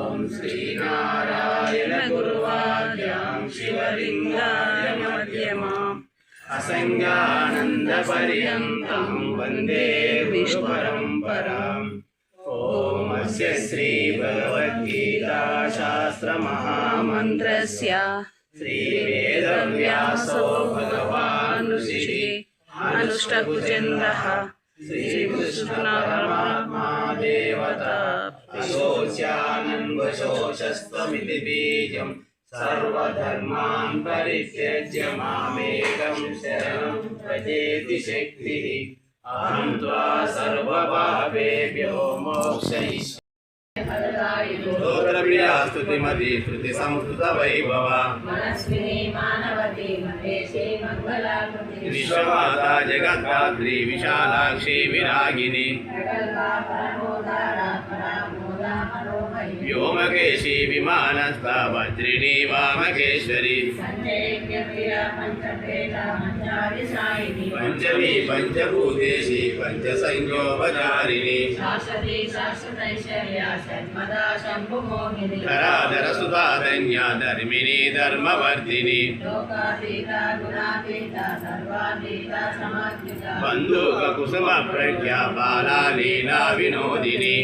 ఓం శ్రీనారాయణ గురువాద్యాం శివలింగాయ మధ్యమాం అసంజ్ఞానందపర్యంతం వందే విష్ణుపరంపరాం. ఓం అస్య శ్రీ భగవద్గీతా శాస్త్ర మహామంత్రస్య శ్రీ వేదవ్యాసో భగవాన్ ఋషిః అనుష్టభుజందః శ్రీ కృష్ణపరమాత్మా దేవతా అశోచ్యానందశోచస్త్వమితి బీజం సర్వధర్మాన్ పరిత్యజ్య మామేకం శరణం వ్రజేతి శక్తిః అహం త్వా సర్వపాపేభ్యో మోక్షయిష్యామి. స్తోత్రప్రియా స్తుతిమతి స్తుతి సంస్కృత వైభవ విశ్వమాతా జగద్ధాత్రి విశాలాక్షి విరాగిని వ్యోమకేశి విమానస్థ వజ్రిణి వామకేశ్వరి పంచమి పంచభూతేషి పంచసంయోపచారిణి ధరాధర సుధాధన్య ధర్మిణి ధర్మవర్ధిని బంధుక కుసుమ ప్రజ్ఞా బాలా లీలా వినోదిని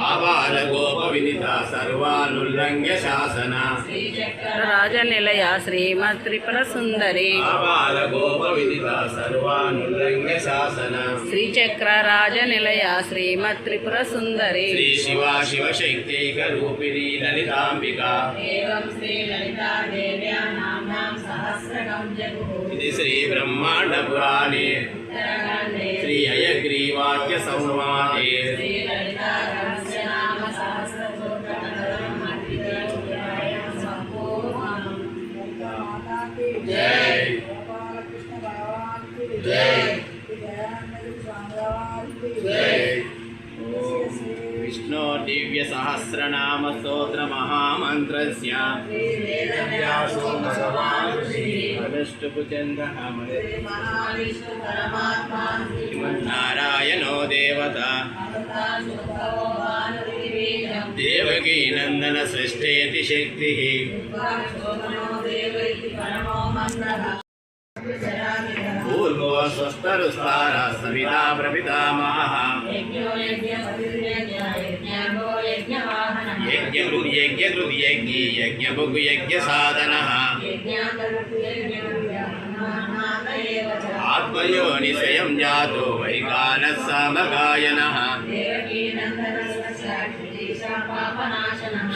ఆబాల గోప విదిత సర్వానుల్లంఘ్య శాసన రాజనిలయ శ్రీమత్ త్రిపుర సుందరి ఆబాల గోప విదిత సర్వానుల్లంఘ్య శాసన శ్రీచక్ర రాజనిలయ శ్రీమత్ త్రిపుర సుందరి శ్రీ శివ శివశక్తైక రూపిణి లలితాంబిక ఇది శ్రీ బ్రహ్మాండ పురాణే శ్రీ హయగ్రీవాక్య సంవాదే జై జై జై. విష్ణు దివ్య సహస్రనామ స్తోత్ర మహామంత్రస్య అనుష్ఠుభుజందః నారాయణో దేవత దేవకీ నందన సృష్టేతి శక్తి పూర్వో స్వస్తరుస్తార సవితా ప్రపితామహః యజ్ఞకృతి యజ్ఞకృతి యజ్ఞీ యజ్ఞభుగ్ యజ్ఞసాధనః ఆత్మయోని స్వయం జాతో వైకానః సమగాయనః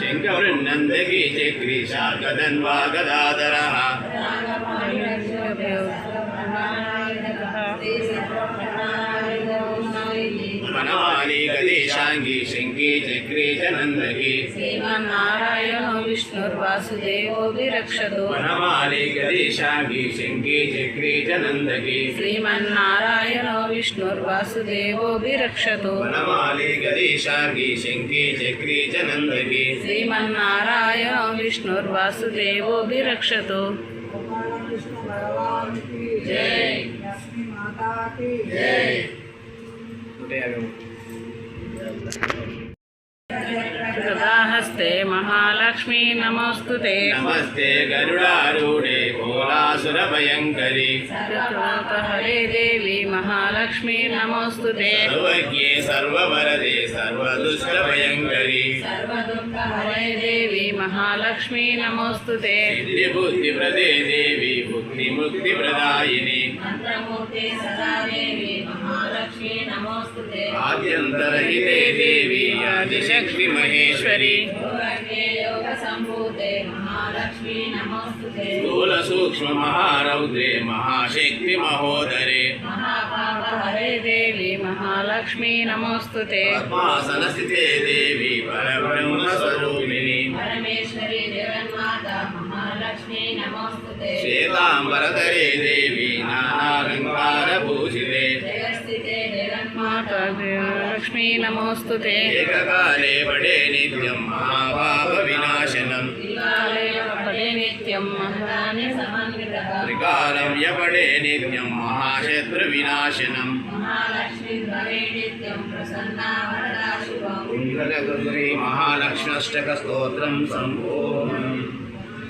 శంఖవృన్నందకీ చక్రీ శార్గదన్వా గదాధరః వనమాలి గదేశాంగి శంఖీ చక్రీ చ నందకీ శ్రీమన్నారాయణో విష్ణుర్వాసుదేవో విరక్షతు వనమాలి గదేశాంగి శంఖీ చక్రీ చ నందకీ శ్రీమన్నారాయణో విష్ణుర్వాసుదేవో విరక్షతు వనమాలి గదేశాంగి శంఖీ చక్రీ చ నందకీ శ్రీమన్నారాయణో విష్ణుర్వాసుదేవో విరక్షతు. జై జై. గదాహస్తే మహాలక్ష్మీ నమోస్తుతే నమస్తే గరుడారూఢే భోలాసుర భయంకరి హరే దేవి మహాలక్ష్మీ నమోస్తుతే సర్వజ్ఞే సర్వవరదే సర్వదుష్ట భయంకరి హరే దేవి మహాలక్ష్మీ నమోస్తుతే సిద్ధి బుద్ధి ప్రదే దేవి ముక్తి ముక్తి ప్రదాయిని ఆద్యంతరహితే దేవి ఆదిశక్తి మహేశ్వరి స్థూల సూక్ష్మ మహారౌద్రే మహాశక్తి మహోదరే హరే దేవి మహాలక్ష్మీ నమోస్తుతే పద్మాసన స్థితే దేవి పరబ్రహ్మ స్వరూపిణి శ్వేతాంబరధరే దేవి నానాలంకార భూషితే మాతా లక్ష్మీ నమోస్తుతే ఏకకాలే పడే నిత్యం మహాపాప వినాశనం పడే నిత్యం మహాని సమన్విత త్రికాలం యపడే నిత్యం మహాశత్రు వినాశనం మహాలక్ష్మీ नित्यं प्रसन्ना वरदा शुभम् इंद्रनगरी महालक्ष्म्यष्टक स्तोत्रं संपूर्णम्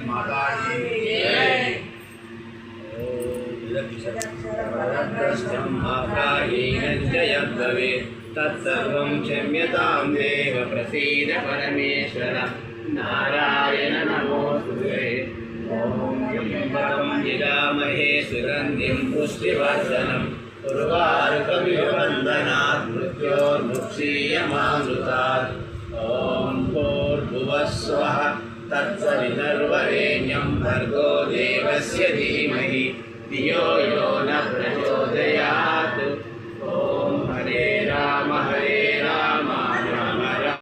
माताजी जय तत्सर्वं क्षम्यतां देव प्रसीद परमेश्वर नारायण नमोस्तुते ॐ त्र्यम्बकं यजामहे सुगन्धिं पुष्टिवर्धनम् उर्वारुकमिवन्दनात् मृत्योर्मुक्षीयमामृतात् ॐ भूर्भुवः स्वः तत्सवितुर्वरेण्यं भर्गो देवस्य धीमहि धियो यो न प्रचोदयात्